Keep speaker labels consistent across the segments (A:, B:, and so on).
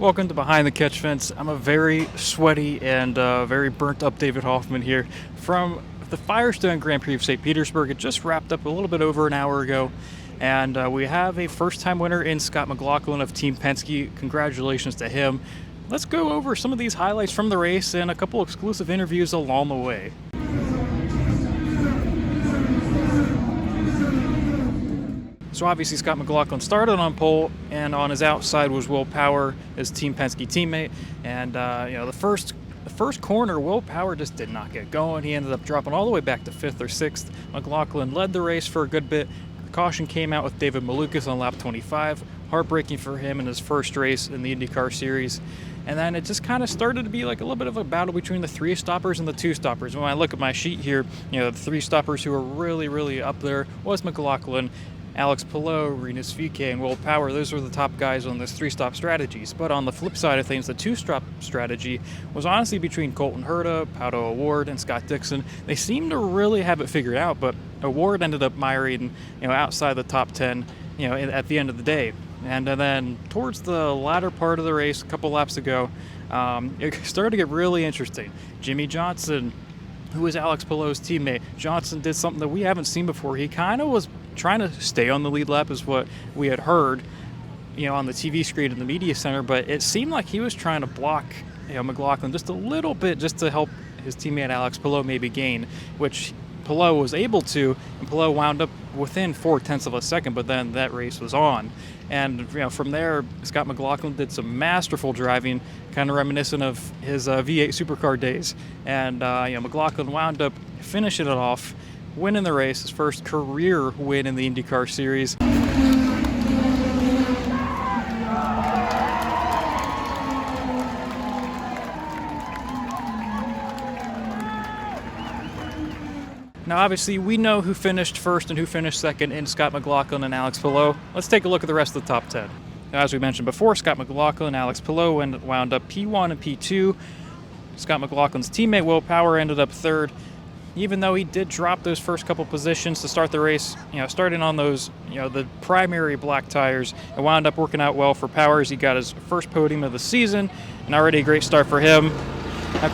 A: Welcome to Behind the Catch Fence. I'm a very sweaty and very burnt up David Hoffman here from the Firestone Grand Prix of St. Petersburg. It just wrapped up a little bit over an hour ago, and we have a first-time winner in Scott McLaughlin of Team Penske. Congratulations to him. Let's go over some of these highlights from the race and a couple exclusive interviews along the way. So obviously Scott McLaughlin started on pole, and on his outside was Will Power, his Team Penske teammate. And the first corner, Will Power just did not get going. He ended up dropping all the way back to 5th or 6th. McLaughlin led the race for a good bit. The caution came out with David Malukas on lap 25. Heartbreaking for him in his first race in the IndyCar series. And then it just kind of started to be like a little bit of a battle between the 3-stoppers and the 2-stoppers. When I look at my sheet here, the 3-stoppers who were really up there was McLaughlin, Alex Palou, Rinus VeeKay, and Will Power. Those were the top guys on this 3-stop strategies. But on the flip side of things, the 2-stop strategy was honestly between Colton Herta, Pato O'Ward, and Scott Dixon. They seemed to really have it figured out, but O'Ward ended up miring, outside the top 10, at the end of the day. And then towards the latter part of the race, a couple laps ago, it started to get really interesting. Jimmy Johnson, who was Alex Palou's teammate, Johnson did something that we haven't seen before. He kind of was trying to stay on the lead lap, is what we had heard, on the TV screen in the media center, but it seemed like he was trying to block, McLaughlin just a little bit, just to help his teammate Alex Palou maybe gain, which Palou was able to, and Palou wound up within 0.4 of a second, but then that race was on. And from there, Scott McLaughlin did some masterful driving, kind of reminiscent of his V8 supercar days. And McLaughlin wound up finishing it off, winning the race, his first career win in the IndyCar series. Now, obviously, we know who finished first and who finished second in Scott McLaughlin and Alex Palou. Let's take a look at the rest of the top 10. Now, as we mentioned before, Scott McLaughlin and Alex Palou wound up P1 and P2. Scott McLaughlin's teammate, Will Power, ended up third. Even though he did drop those first couple positions to start the race, starting on those, the primary black tires, it wound up working out well for Powers. He got his first podium of the season, and already a great start for him.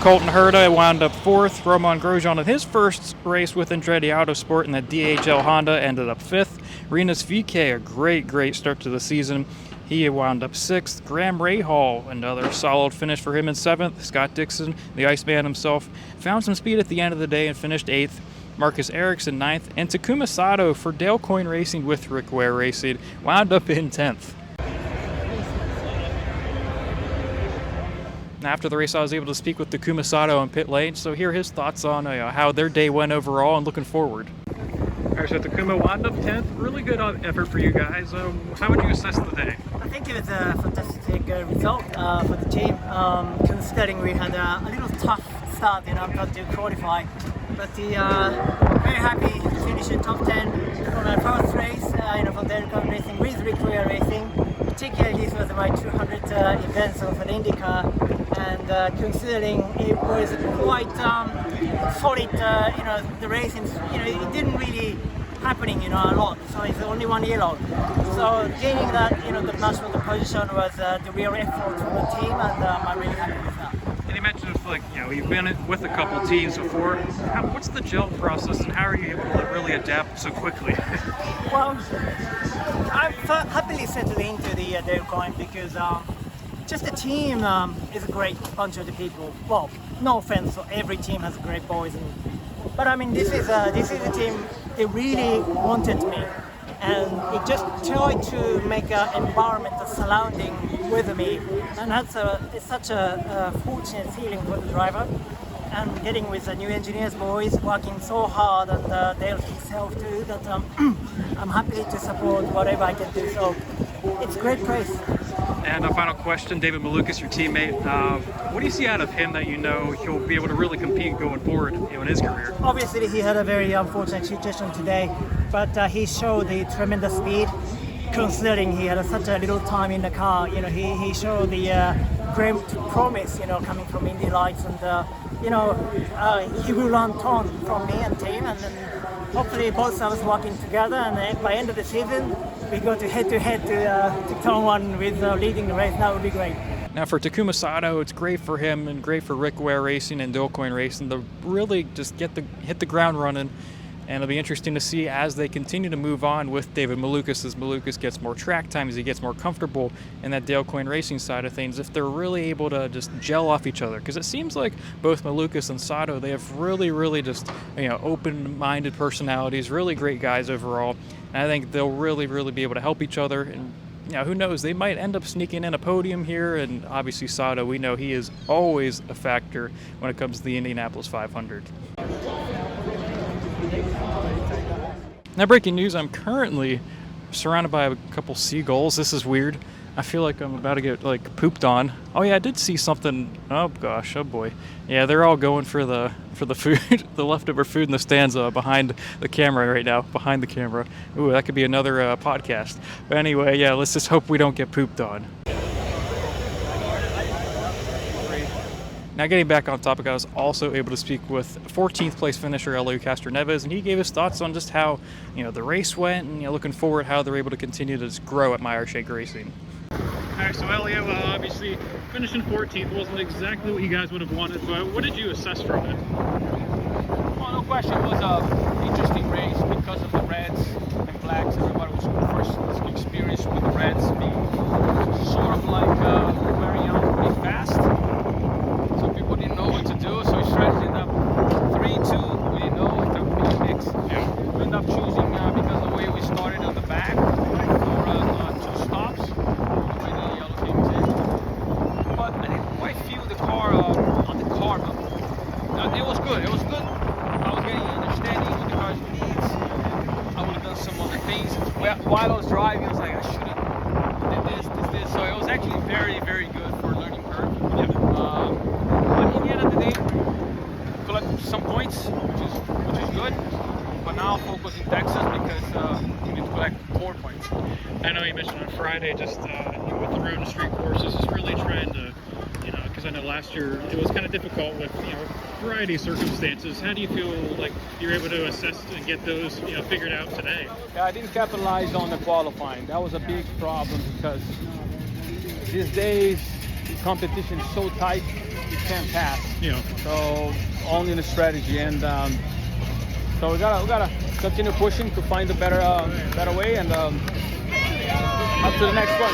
A: Colton Herta wound up 4th. Romain Grosjean in his first race with Andretti Autosport in the DHL Honda ended up 5th. Rinus VeeKay, a great start to the season. He wound up 6th. Graham Rahal, another solid finish for him in 7th. Scott Dixon, the Iceman himself, found some speed at the end of the day and finished 8th. Marcus Ericsson 9th. And Takuma Sato for Dale Coyne Racing with Rick Ware Racing wound up in 10th. After the race, I was able to speak with Takuma Sato in pit lane, so hear his thoughts on how their day went overall and looking forward. All right, so Takuma wound up 10th. Really good effort for you guys. How would you assess the day?
B: I think it was a fantastic result for the team, considering we had a little tough start, because to qualify. But very happy to finish in top 10 from our first race, for Dale Coyne Racing with Rick Ware Racing. Particularly, this was my 200th event for the IndyCar. And considering it was quite solid, the racing, it didn't really happening, a lot. So it's only 1 year long. So gaining that, the national position was the real effort from the team, and I'm really happy with that.
A: And you mentioned you've been with a couple teams before. What's the gel process, and how are you able to really adapt so quickly?
B: Well, I'm happily settled into the Dale Coyne because just the team is a great bunch of the people. Well, no offense, every team has great boys, but I mean this is a team. They really wanted me, and it just tried to make an environment, a surrounding with me, and it's such a fortunate feeling for the driver. And getting with the new engineers boys, working so hard, and Dale himself too, that I'm happy to support whatever I can do. So it's great praise.
A: And a final question, David Malukas, your teammate, what do you see out of him that he'll be able to really compete going forward in his career?
B: Obviously, he had a very unfortunate situation today, but he showed the tremendous speed. Considering he had such a little time in the car, he showed the great promise, coming from Indy lights, and he will learn ton from me and team, and then hopefully both of us working together, and by end of the season we go to head to turn one with leading the race. That would be great.
A: Now for Takuma Sato, it's great for him and great for Rick Ware Racing and Dilcoin Racing to really just hit the ground running. And it'll be interesting to see as they continue to move on with David Malukas, as Malukas gets more track time, as he gets more comfortable in that Dilcoin Racing side of things, if they're really able to just gel off each other. Because it seems like both Malukas and Sato, they have really just, open-minded personalities, really great guys overall. And I think they'll really be able to help each other. And who knows, they might end up sneaking in a podium here. And obviously Sato, we know he is always a factor when it comes to the Indianapolis 500. Now, breaking news, I'm currently surrounded by a couple seagulls. This is weird. I feel like I'm about to get pooped on. Oh yeah, I did see something. Oh gosh, oh boy. Yeah, they're all going for the food, the leftover food in the stands behind the camera right now, behind the camera. Ooh, that could be another podcast. But anyway, yeah, let's just hope we don't get pooped on. Now, getting back on topic, I was also able to speak with 14th place finisher Helio Castroneves, and he gave his thoughts on just how the race went, and looking forward how they're able to continue to just grow at Meyer Shank Racing.
C: All right, so Helio, obviously finishing 14th wasn't exactly what you guys would have wanted, but what did you assess from it?
D: Well, no question, it was an interesting race because of the reds and blacks. Everybody was first experience with the reds being sort of very young, pretty fast. So people didn't know what to do, so we started ended up 3-2. We didn't know, it took me a mix. Yeah. We ended up choosing, because of the way we started on the back, for 2 stops, the way the yellow came in. But I didn't quite feel the car on the carbon. It was good, I was getting understanding what the car's needs. I would have done some other things. While I was driving, I was like, I should have did this. So it was actually very good for a learning curve. Yeah. But in the end of the day, collect some points, which is good. But now focus in Texas because we need to collect more points.
C: I know you mentioned on Friday just with the road and street courses, just really trying to, because I know last year it was kind of difficult with a variety of circumstances. How do you feel like you're able to assess and get those figured out today?
D: Yeah, I didn't capitalize on the qualifying. That was a big problem because these days competition is so tight you can't pass.
C: Yeah.
D: So only the strategy, and so we gotta continue pushing to find a better way, and up to the next one.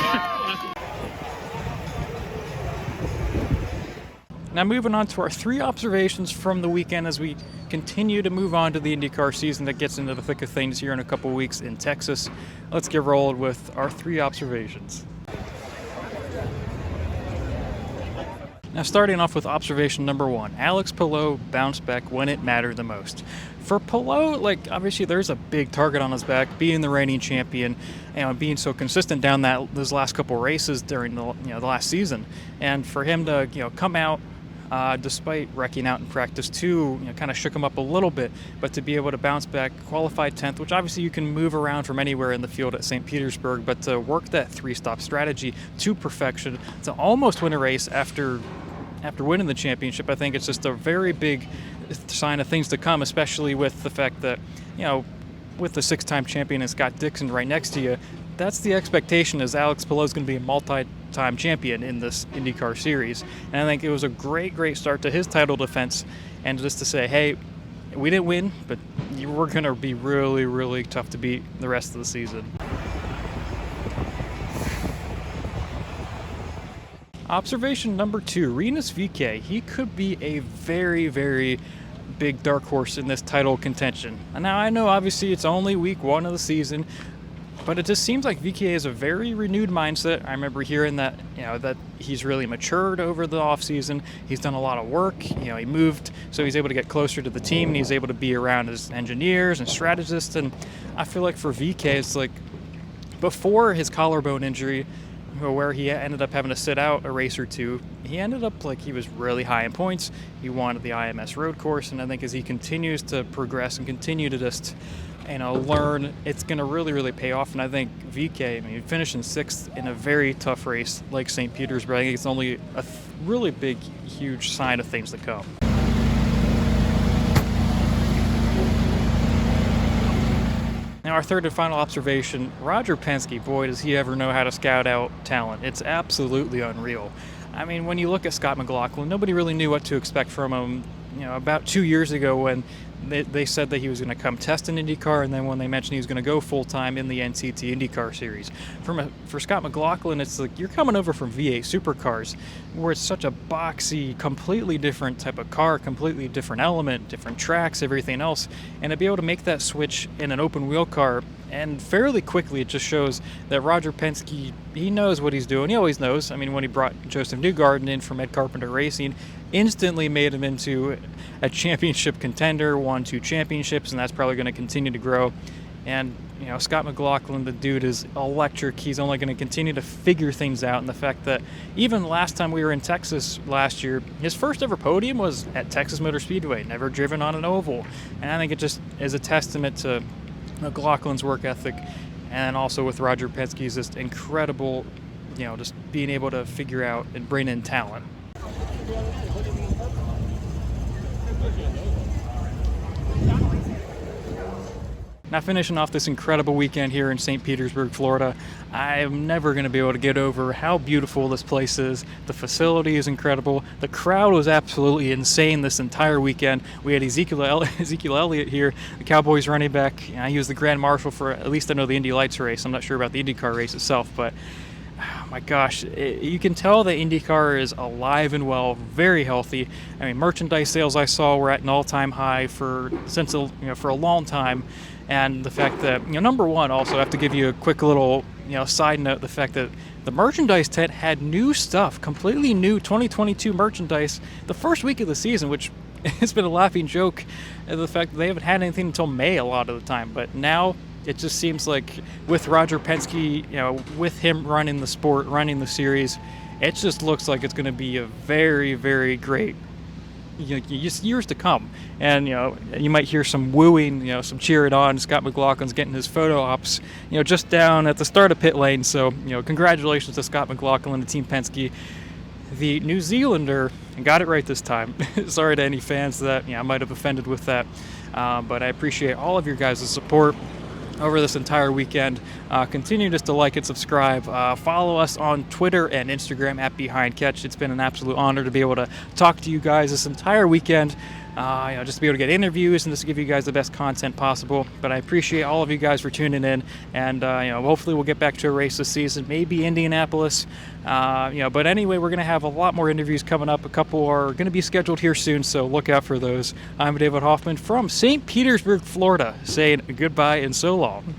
A: Now moving on to our 3 observations from the weekend as we continue to move on to the IndyCar season that gets into the thick of things here in a couple weeks in Texas. Let's get rolling with our 3 observations. Now starting off with observation number 1, Alex Palou bounced back when it mattered the most. For Palou, obviously there's a big target on his back, being the reigning champion and being so consistent down those last couple races during the the last season, and for him to come out despite wrecking out in practice 2, kind of shook him up a little bit, but to be able to bounce back, qualified 10th, which obviously you can move around from anywhere in the field at St. Petersburg, but to work that 3-stop strategy to perfection, to almost win a race after winning the championship, I think it's just a very big sign of things to come, especially with the fact that, with the 6-time champion and Scott Dixon right next to you, that's the expectation, is Alex Palou is going to be a multi-time champion in this IndyCar series. And I think it was a great start to his title defense, and just to say, hey, we didn't win, but we're going to be really tough to beat the rest of the season. Observation number 2, Rinus VeeKay. He could be a very big dark horse in this title contention. And now I know obviously it's only week 1 of the season, but it just seems like VeeKay has a very renewed mindset. I remember hearing that that he's really matured over the offseason. He's done a lot of work. He moved, so he's able to get closer to the team, and he's able to be around his engineers and strategists. And I feel like for VeeKay, it's like before his collarbone injury, where he ended up having to sit out a race or 2, he ended up he was really high in points. He won the IMS road course, and I think as he continues to progress and continue to just learn, it's going to really pay off. And I think VeeKay, finishing 6th in a very tough race like St. Petersburg, I think it's only a really big, huge sign of things to come. Now, our third and final observation, Roger Penske, boy, does he ever know how to scout out talent. It's absolutely unreal. I mean, when you look at Scott McLaughlin, nobody really knew what to expect from him, about 2 years ago when they said that he was going to come test in IndyCar, and then when they mentioned he was going to go full-time in the NCT IndyCar series. For Scott McLaughlin, it's like you're coming over from V8 supercars, where it's such a boxy, completely different type of car, completely different element, different tracks, everything else, and to be able to make that switch in an open-wheel car, and fairly quickly it just shows that Roger Penske, he knows what he's doing. He always knows. I mean, when he brought Joseph Newgarden in from Ed Carpenter Racing, instantly made him into a championship contender, won 2 championships, and that's probably going to continue to grow. And Scott McLaughlin, the dude is electric. He's only going to continue to figure things out, and the fact that even last time we were in Texas last year, his first ever podium was at Texas Motor Speedway, never driven on an oval. And I think it just is a testament to McLaughlin's work ethic, and also with Roger Penske's just incredible, just being able to figure out and bring in talent. Now, finishing off this incredible weekend here in St. Petersburg, Florida, I'm never going to be able to get over how beautiful this place is. The facility is incredible. The crowd was absolutely insane this entire weekend. We had Ezekiel Elliott here, the Cowboys running back. He was the Grand Marshal for, at least I know, the Indy Lights race. I'm not sure about the IndyCar race itself, but oh my gosh, you can tell that IndyCar is alive and well, very healthy. I mean, merchandise sales I saw were at an all-time high for a long time. And the fact that, number one, also I have to give you a quick little, side note, the fact that the merchandise tent had new stuff, completely new 2022 merchandise the first week of the season, which has been a laughing joke, the fact that they haven't had anything until May a lot of the time. But now it just seems like with Roger Penske, with him running the sport, running the series, it just looks like it's going to be a very, very great years to come. And you might hear some wooing, some cheering on. Scott McLaughlin's getting his photo ops just down at the start of pit lane. So congratulations to Scott McLaughlin and Team Penske, the New Zealander, and got it right this time. Sorry to any fans that I might have offended with that, but I appreciate all of your guys' support over this entire weekend. Continue just to like and subscribe. Follow us on Twitter and Instagram at Behind Catch. It's been an absolute honor to be able to talk to you guys this entire weekend. Just to be able to get interviews and just to give you guys the best content possible. But I appreciate all of you guys for tuning in, and hopefully we'll get back to a race this season, maybe Indianapolis. But anyway, we're going to have a lot more interviews coming up. A couple are going to be scheduled here soon, so look out for those. I'm David Hoffman from St. Petersburg, Florida, saying goodbye and so long.